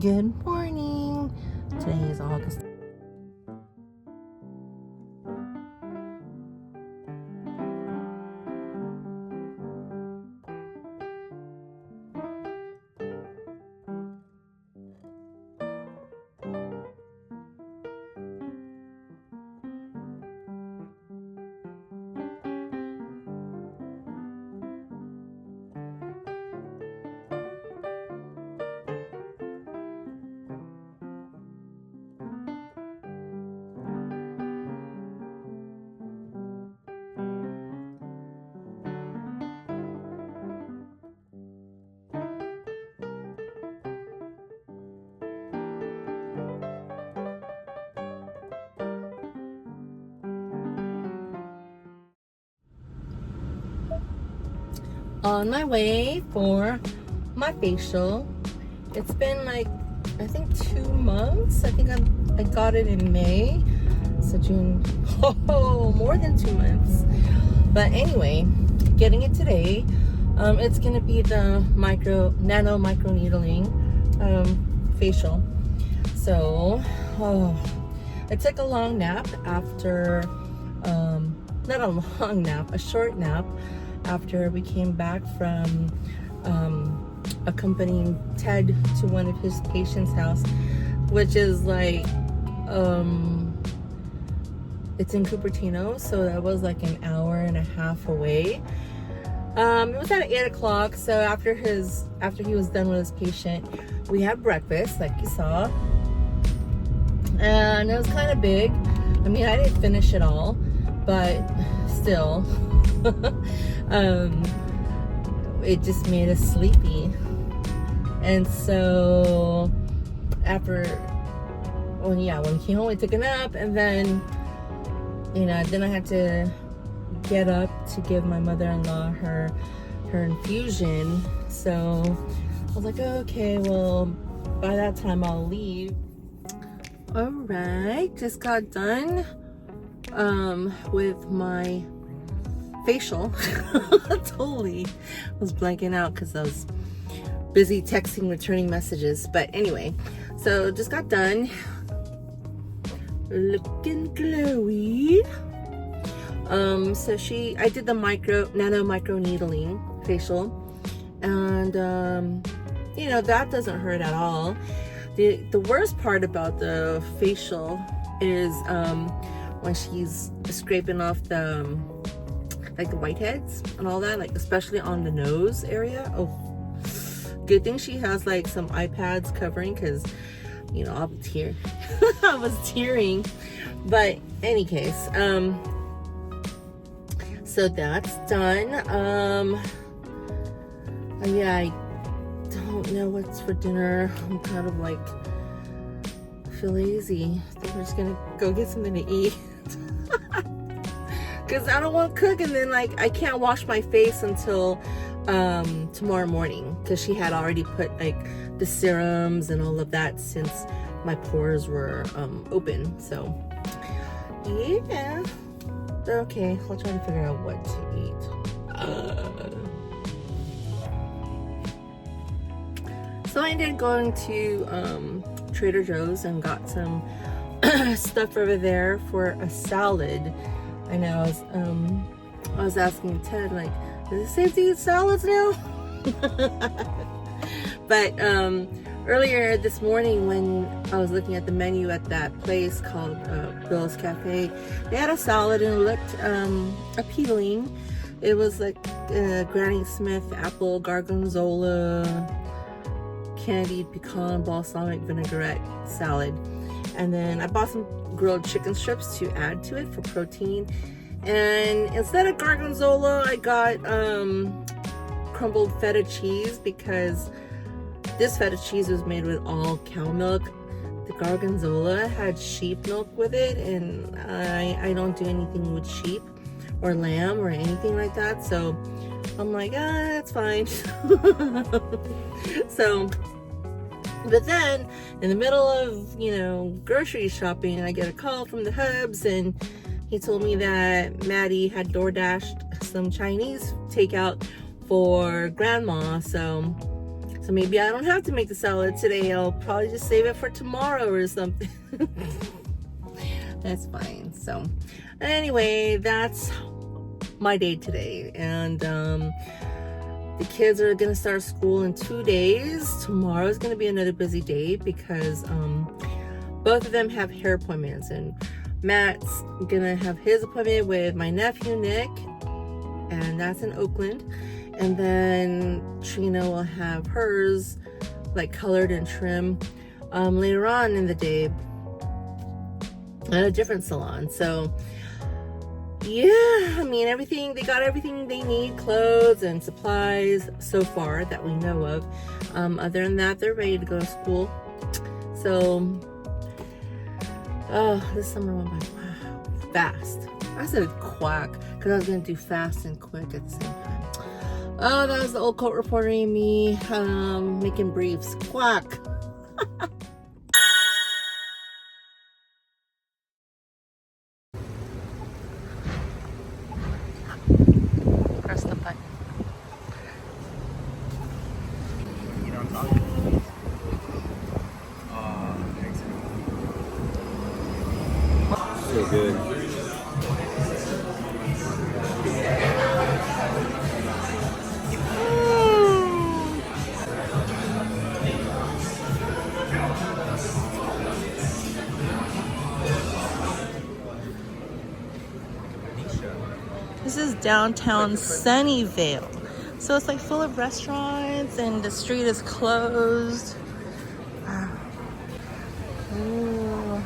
Good morning. Today is August. On my way for my facial. It's been like, I think 2 months. I think I got it in May. So June, more than 2 months. But anyway, getting it today. It's gonna be the nano micro needling facial. So, I took a long nap after, not a long nap, a short nap after we came back from accompanying Ted to one of his patients' house, which is like, it's in Cupertino, so that was like an hour and a half away. It was at 8 o'clock, so after he was done with his patient, we had breakfast, like you saw, and it was kind of big. I mean, I didn't finish it all, but still. It just made us sleepy. And so when we came home, we took a nap, and then then I had to get up to give my mother-in-law her infusion. So I was like, okay, well, by that time I'll leave. All right, just got done with my facial. Totally was blanking out because I was busy texting, returning messages. But anyway, so just got done, looking glowy. So I did the nano micro needling facial, and that doesn't hurt at all. The worst part about the facial is when she's scraping off the whiteheads and all that, like especially on the nose area. Oh, good thing she has like some iPads covering, because I'll tear. I was tearing. But any case, so that's done. Yeah, I don't know what's for dinner. I'm kind of like, feel lazy. I think we're just gonna go get something to eat. Because I don't want to cook, and then like I can't wash my face until tomorrow morning, because she had already put like the serums and all of that since my pores were open. So yeah, okay, I'll try to figure out what to eat. So I ended up going to Trader Joe's and got some stuff over there for a salad. I know I was asking Ted, like, is it safe to eat salads now? But earlier this morning, when I was looking at the menu at that place called Bill's Cafe, they had a salad and it looked appealing. It was like Granny Smith apple gorgonzola candied pecan balsamic vinaigrette salad. And then I bought some grilled chicken strips to add to it for protein. And instead of gorgonzola, I got crumbled feta cheese, because this feta cheese was made with all cow milk. The gorgonzola had sheep milk with it, and I don't do anything with sheep or lamb or anything like that. So I'm like, that's fine. So, but then in the middle of, grocery shopping, I get a call from the hubs, and he told me that Maddie had DoorDashed some Chinese takeout for grandma. So So maybe I don't have to make the salad today. I'll probably just save it for tomorrow or something. That's fine. So anyway, that's my day today. And the kids are gonna start school in 2 days. Tomorrow is gonna be another busy day because both of them have hair appointments, and Matt's gonna have his appointment with my nephew Nick, and that's in Oakland. And then Trina will have hers like colored and trim later on in the day at a different salon. So yeah, I mean, they got everything they need, clothes and supplies so far that we know of. Other than that, they're ready to go to school. So this summer went by fast. I said quack because I was gonna do fast and quick at the same time. Oh, that was the old court reporter in me making briefs. Quack. Press the button. You know what I'm talking about? So good. This is downtown Sunnyvale. So it's like full of restaurants and the street is closed. Ooh.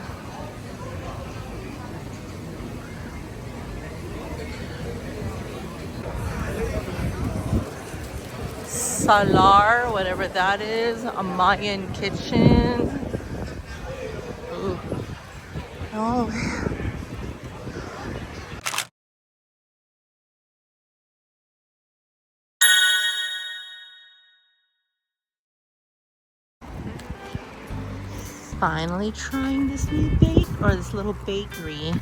Salar, whatever that is, a Mayan kitchen. Ooh. Oh. Finally trying this new this little bakery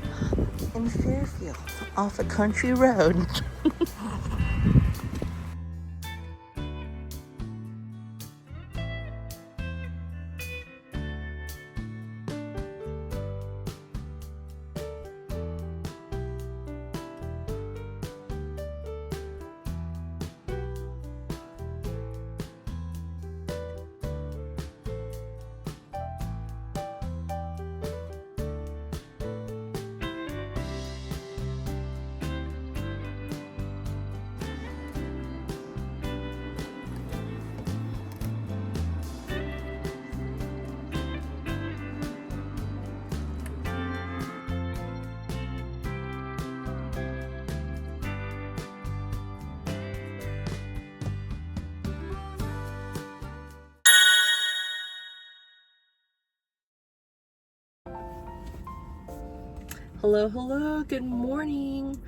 in Fairfield off a country road. Hello, good morning.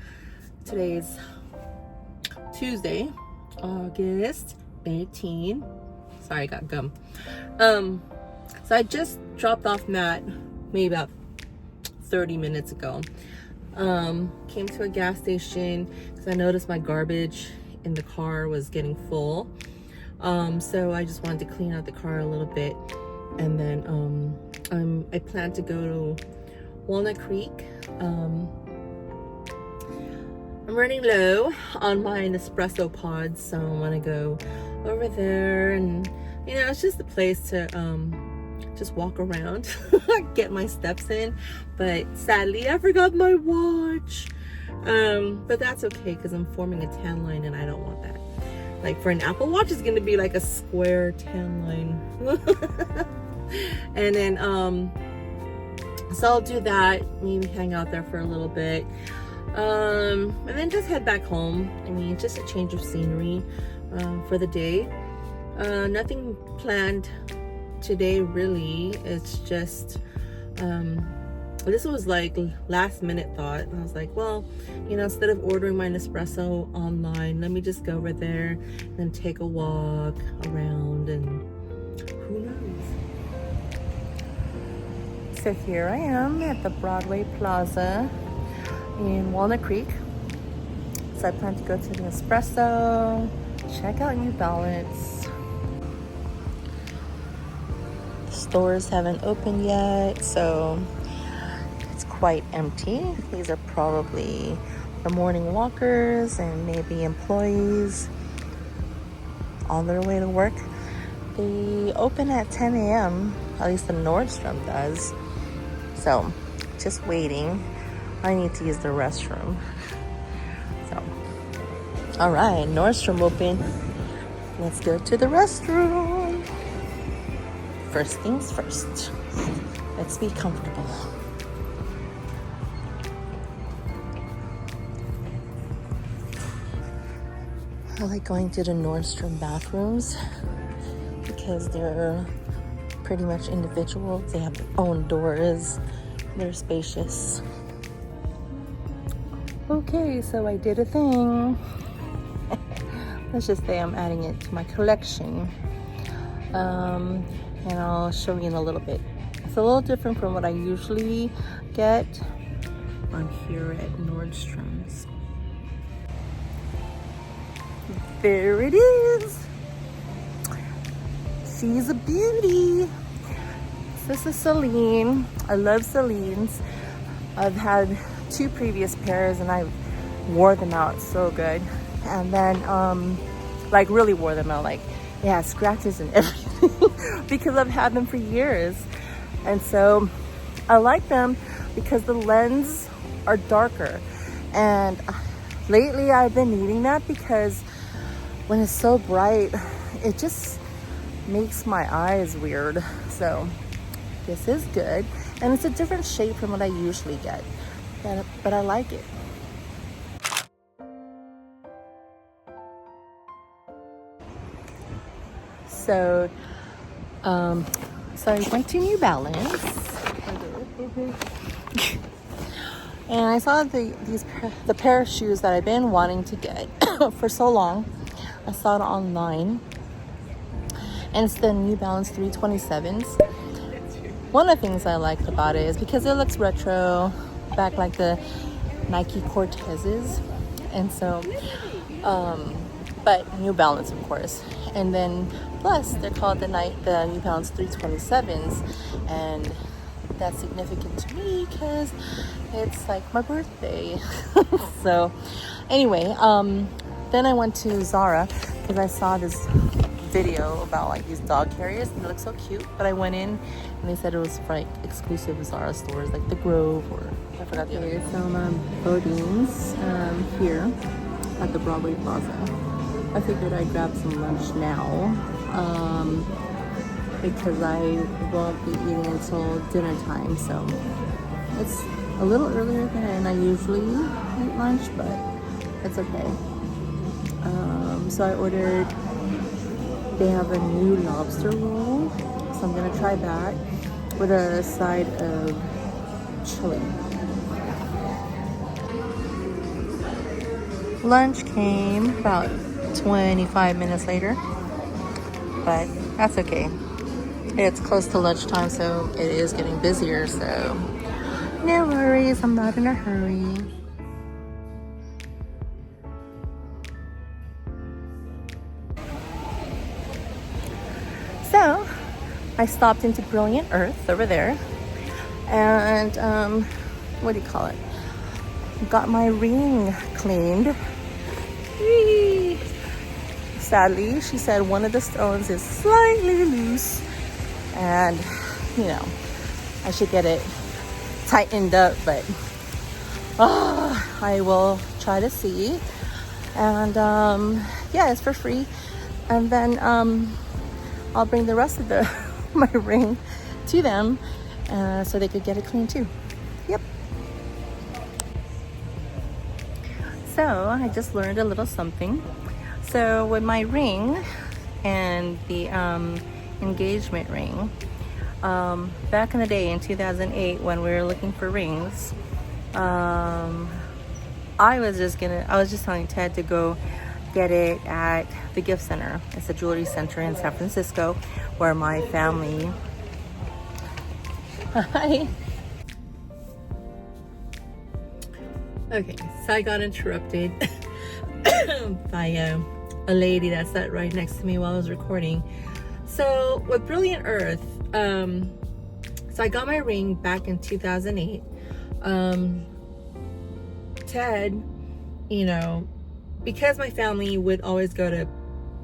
Today is Tuesday, August 18. Sorry, I got gum. So I just dropped off Matt maybe about 30 minutes ago. Came to a gas station because I noticed my garbage in the car was getting full. So I just wanted to clean out the car a little bit, and then I plan to go to Walnut Creek. I'm running low on my Nespresso pods, so I want to go over there, and it's just a place to just walk around, get my steps in. But sadly, I forgot my watch. But that's okay because I'm forming a tan line, and I don't want that. Like for an Apple Watch, it's gonna be like a square tan line. And then so I'll do that, maybe hang out there for a little bit, and then just head back home. I mean, just a change of scenery for the day. Nothing planned today really. It's just this was like last minute thought. I was like, well, instead of ordering my Nespresso online, let me just go over there and take a walk around, and who knows. So here I am at the Broadway Plaza in Walnut Creek. So I plan to go to the Nespresso, check out New Balance. stores haven't opened yet, so it's quite empty. These are probably the morning walkers and maybe employees on their way to work. They open at 10 a.m. At least the Nordstrom does. So, just waiting. I need to use the restroom. So, all right, Nordstrom open. Let's go to the restroom. First things first. Let's be comfortable. I like going to the Nordstrom bathrooms because they're pretty much individual. They have their own doors. They're spacious. Okay, so I did a thing. Let's just say I'm adding it to my collection. And I'll show you in a little bit. It's a little different from what I usually get on here at Nordstrom's. There it is. She's a beauty. This is Celine. I love Celine's. I've had 2 previous pairs and I wore them out so good. And then, like really wore them out. Like, yeah, scratches and everything because I've had them for years. And so I like them because the lens are darker. And lately I've been needing that because when it's so bright, it just makes my eyes weird. So this is good. And it's a different shape from what I usually get. But I like it. So I went to New Balance. And I saw the pair of shoes that I've been wanting to get for so long. I saw it online. And it's the New Balance 327s. One of the things I like about it is because it looks retro, back like the Nike Cortezes. And so, but New Balance, of course. And then plus they're called the New Balance 327s. And that's significant to me because it's like my birthday. So anyway, then I went to Zara because I saw this video about like these dog carriers and they look so cute. But I went in and they said it was for like exclusive Zara stores like the Grove or I forgot the other. There's some Boudins here at the Broadway Plaza. I figured I'd grab some lunch now because I won't be eating until dinner time. So it's a little earlier than I usually eat lunch, but it's okay. So I ordered, they have a new lobster roll, so I'm gonna try that with a side of chili. Lunch came about 25 minutes later, but that's okay. It's close to lunchtime, so it is getting busier, so no worries, I'm not in a hurry. So I stopped into Brilliant Earth over there and what do you call it? Got my ring cleaned. Whee! Sadly, she said one of the stones is slightly loose and you know, I should get it tightened up, but I will try to see. And yeah, it's for free. And then I'll bring the rest of my ring to them so they could get it clean too. Yep. So I just learned a little something. So with my ring and the engagement ring, back in the day in 2008 when we were looking for rings, I was just telling Ted to go get it at the gift center. It's a jewelry center in San Francisco where my family hi. Okay, so I got interrupted by a lady that sat right next to me while I was recording. So with Brilliant Earth, So I got my ring back in 2008. Ted, you know, because my family would always go to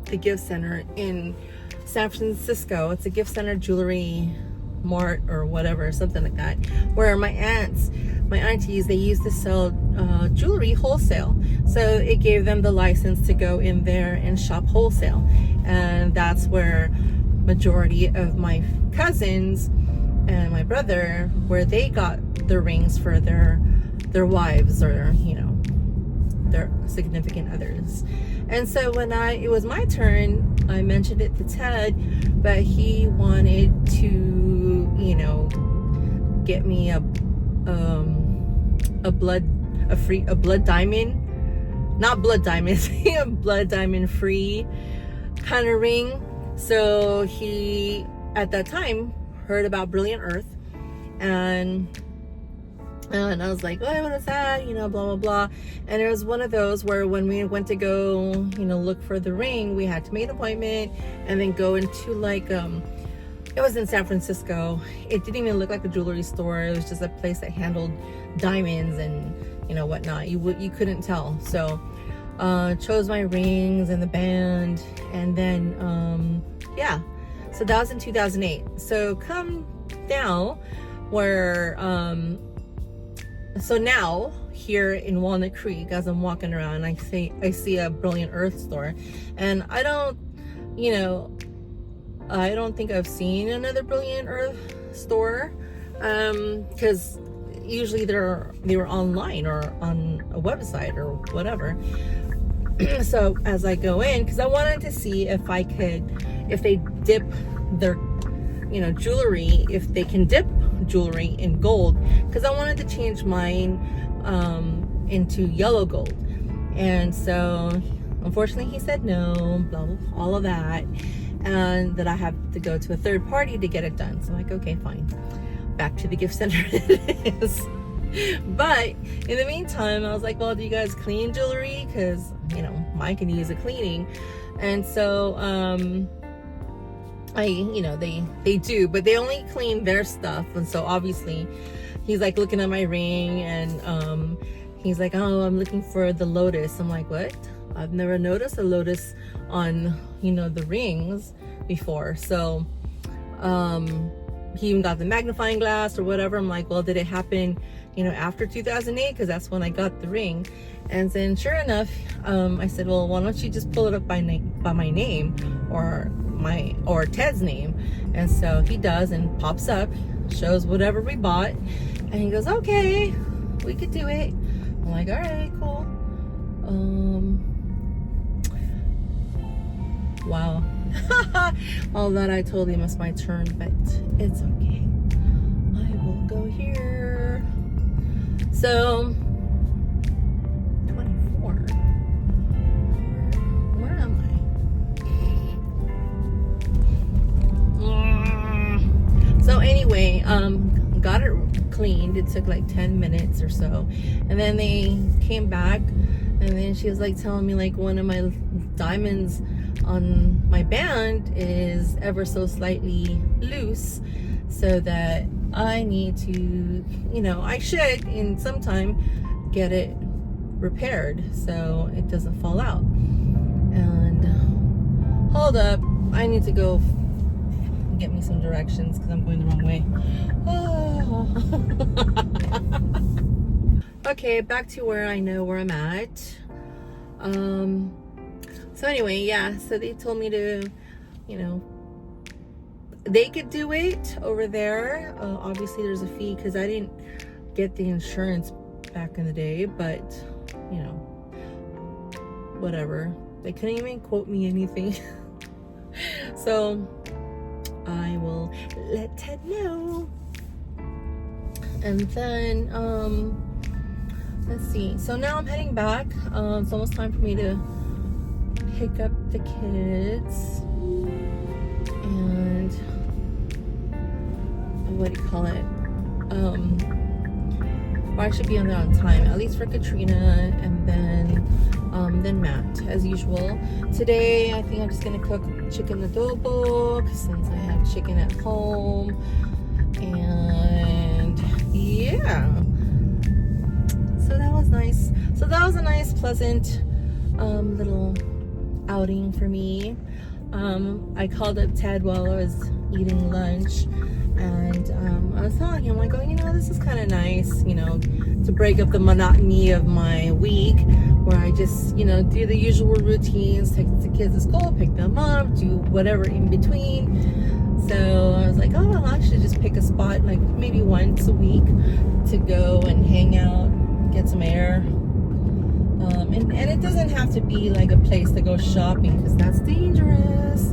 the gift center in San Francisco. It's a gift center, jewelry mart or whatever, something like that, where my aunties, they used to sell jewelry wholesale. So it gave them the license to go in there and shop wholesale. And that's where majority of my cousins and my brother, where they got their rings for their wives, or, you know, their significant others. And so when it was my turn, I mentioned it to Ted, but he wanted to, you know, get me a blood diamond, not blood diamonds, a blood diamond free kind of ring. So he, at that time, heard about Brilliant Earth, and I was like, oh, what is that? You know, blah, blah, blah. And it was one of those where when we went to go, you know, look for the ring, we had to make an appointment and then go into like, it was in San Francisco. It didn't even look like a jewelry store. It was just a place that handled diamonds and, you know, whatnot. You couldn't tell. So, chose my rings and the band. And then, yeah. So that was in 2008. So come now where, so now here in Walnut Creek, as I'm walking around, I see a Brilliant Earth store, and I don't think I've seen another Brilliant Earth store, because usually they were online or on a website or whatever. So as I go in, because I wanted to see if they dip their, you know, jewelry, if they can dip jewelry in gold, because I wanted to change mine into yellow gold. And so unfortunately he said no, blah, blah, all of that, and that I have to go to a third party to get it done. So I'm like, okay, fine, back to the gift center it is. But in the meantime, I was like, well, do you guys clean jewelry? Because, you know, mine can use a cleaning. And so they do, but they only clean their stuff. And so obviously he's like looking at my ring, and he's like, oh, I'm looking for the lotus. I'm like, what? I've never noticed a lotus on, you know, the rings before. So he even got the magnifying glass or whatever. I'm like, well, did it happen, you know, after 2008? Because that's when I got the ring. And then sure enough, I said, well, why don't you just pull it up by my name or Ted's name? And so he does, and pops up, shows whatever we bought, and he goes, okay, we could do it. I'm like, all right, cool. Wow. All that I told him it's my turn, but it's okay. I will go here. So 24. Where am I? So anyway, got it cleaned. It took like 10 minutes or so, and then they came back, and then she was like telling me like one of my diamonds on my band is ever so slightly loose, so that I need to, you know, I should in some time get it repaired so it doesn't fall out. And hold up, I need to go get me some directions because I'm going the wrong way. Oh. Okay, back to where I know where I'm at. So anyway, yeah, so they told me to, you know, they could do it over there. Obviously there's a fee because I didn't get the insurance back in the day, but, you know, whatever. They couldn't even quote me anything. So I will let Ted know. And then, let's see. So now I'm heading back. It's almost time for me to pick up the kids. And what do you call it? or I should be on there on time, at least for Katrina, and then Matt, as usual. Today, I think I'm just gonna cook chicken adobo, since I have chicken at home, and yeah. So that was nice. So that was a nice, pleasant little outing for me. I called up Ted while I was eating lunch, and I was telling him, like, oh, you know, this is kind of nice, you know, to break up the monotony of my week, where I just, you know, do the usual routines, take the kids to school, pick them up, do whatever in between. So I was like, oh, well, I should just pick a spot, like maybe once a week, to go and hang out, get some air. And it doesn't have to be like a place to go shopping, because that's dangerous.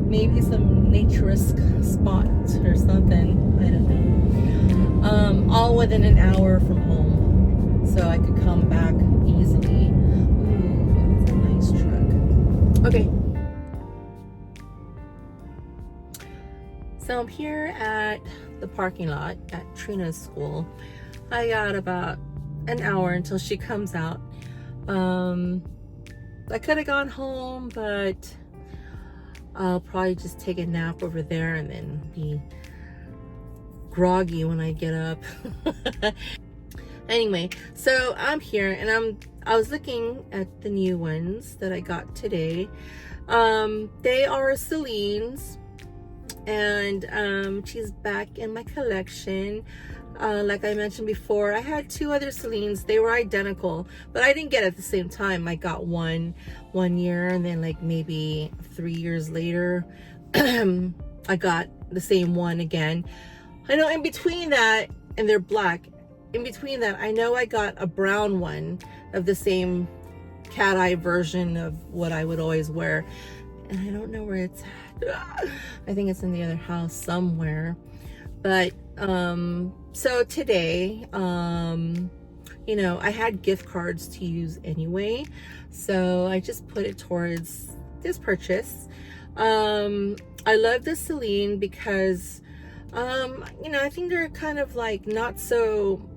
Maybe some naturesque spot or something, I don't know. All within an hour from home, so I could come back easily. Ooh, that's a nice truck. Okay. So I'm here at the parking lot at Trina's school. I got about an hour until she comes out. I could have gone home, but I'll probably just take a nap over there and then be groggy when I get up. Anyway, so I'm here, and I was looking at the new ones that I got today. They are Celine's, and she's back in my collection. Like I mentioned before, I had two other Celines. They were identical, but I didn't get it at the same time. I got one year, and then like maybe 3 years later, I got the same one again. I know in between that, and they're black, in between that, I know I got a brown one of the same cat eye version of what I would always wear. And I don't know where it's at. I think it's in the other house somewhere. But so today, you know, I had gift cards to use anyway, so I just put it towards this purchase. I love the Celine because, you know, I think they're kind of like not so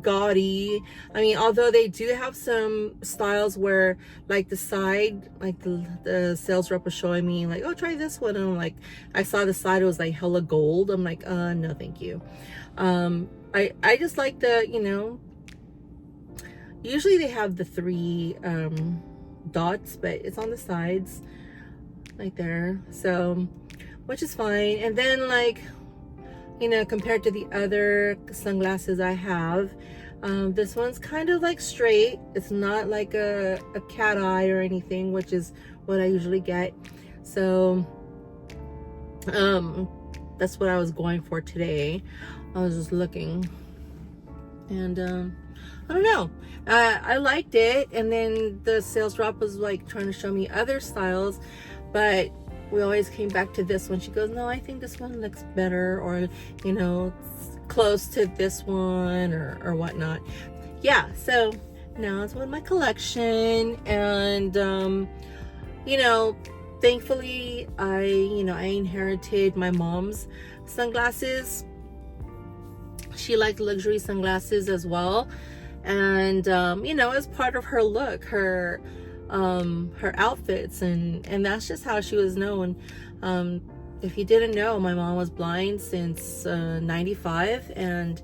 gaudy. I mean, although they do have some styles where like the side, like the sales rep was showing me like, oh, try this one, and I'm like, I saw the side, it was like hella gold. I'm like, no thank you. I just like the, you know, usually they have the 3 dots, but it's on the sides like there, so, which is fine. And then, like, you know, compared to the other sunglasses I have, this one's kind of like straight. It's not like a cat eye or anything, which is what I usually get. So that's what I was going for today. I was just looking, and I don't know, I liked it. And then the sales rep was like trying to show me other styles, but we always came back to this one. She goes, no, I think this one looks better, or, you know, it's close to this one, or whatnot. Yeah, so now it's with my collection. And you know, thankfully I inherited my mom's sunglasses. She liked luxury sunglasses as well, and you know, as part of her look, her outfits, and that's just how she was known. If you didn't know, my mom was blind since 95, and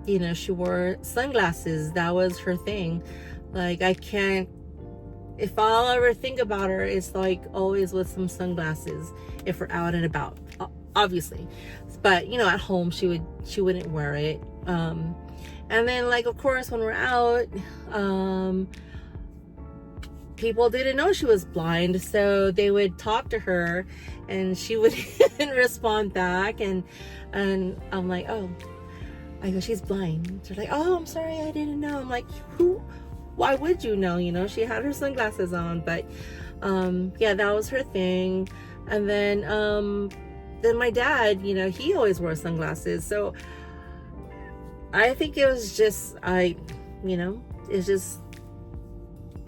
you know, she wore sunglasses. That was her thing. Like, I can't, if I'll ever think about her, it's like always with some sunglasses if we're out and about, obviously. But you know, at home she wouldn't wear it. And then, like, of course, when we're out, people didn't know she was blind, so they would talk to her and she wouldn't respond back, and I'm like, oh, I go, she's blind. They're like, oh, I'm sorry, I didn't know. I'm like, why would you know? You know, she had her sunglasses on. But yeah, that was her thing. And then my dad, you know, he always wore sunglasses, so I think it was just, you know, it's just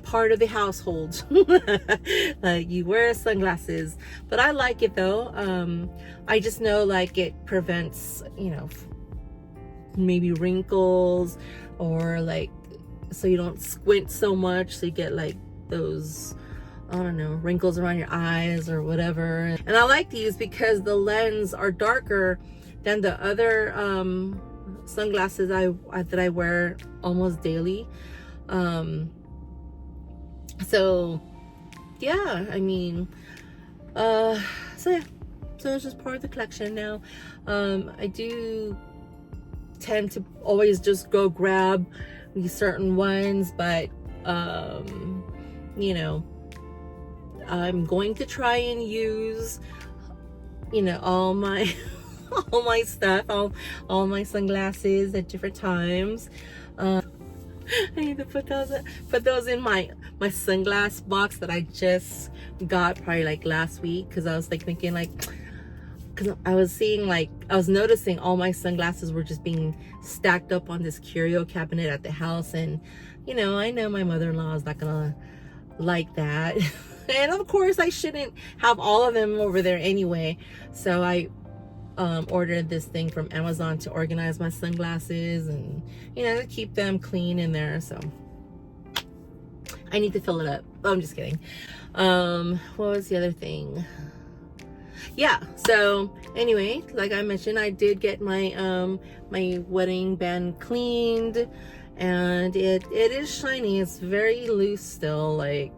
part of the household. You wear sunglasses, but I like it though. I just know like it prevents, you know, maybe wrinkles, or like so you don't squint so much, so you get like those, I don't know, wrinkles around your eyes or whatever. And I like these because the lens are darker than the other sunglasses that I wear almost daily. So yeah, I mean, so yeah, so it's just part of the collection now. I do tend to always just go grab these certain ones, but you know, I'm going to try and use, you know, all my all my stuff, all my sunglasses at different times. I need to put those in my sunglass box that I just got probably like last week, because I was like thinking like, because I was seeing like, I was noticing all my sunglasses were just being stacked up on this curio cabinet at the house, and you know, I know my mother-in-law is not gonna like that. And of course I shouldn't have all of them over there anyway, so I ordered this thing from Amazon to organize my sunglasses and, you know, to keep them clean in there. So I need to fill it up. Oh, I'm just kidding. What was the other thing? Yeah, so anyway, like I mentioned, I did get my my wedding band cleaned, and it is shiny. It's very loose still. Like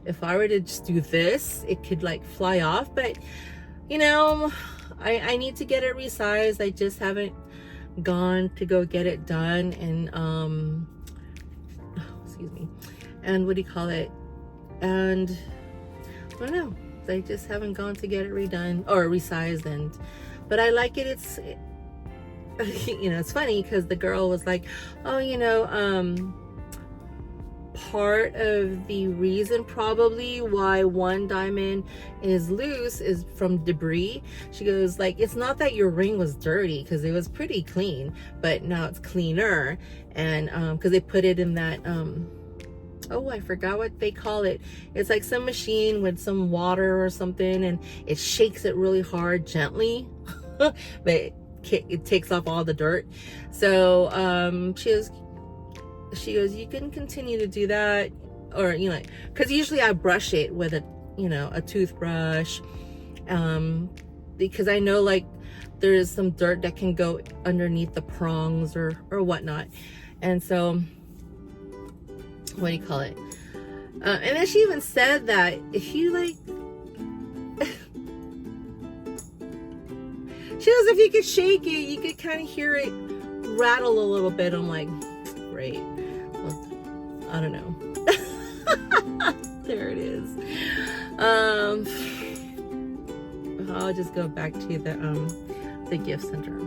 if I were to just do this, it could like fly off, but you know, I need to get it resized. I just haven't gone to go get it done. And excuse me, and what do you call it, and I don't know, I just haven't gone to get it redone or resized. And but I like it. It's you know, it's funny because the girl was like, oh, you know, part of the reason probably why one diamond is loose is from debris. She goes like, it's not that your ring was dirty, because it was pretty clean, but now it's cleaner. And because they put it in that oh, I forgot what they call it. It's like some machine with some water or something, and it shakes it really hard gently but it takes off all the dirt. So she goes, you can continue to do that, or you know, because usually I brush it with a, you know, a toothbrush, because I know like there is some dirt that can go underneath the prongs or whatnot. And so what do you call it, and then she even said that if you like she goes, if you could shake it, you could kind of hear it rattle a little bit. I'm like, great. Well, I don't know. There it is. I'll just go back to the gift center.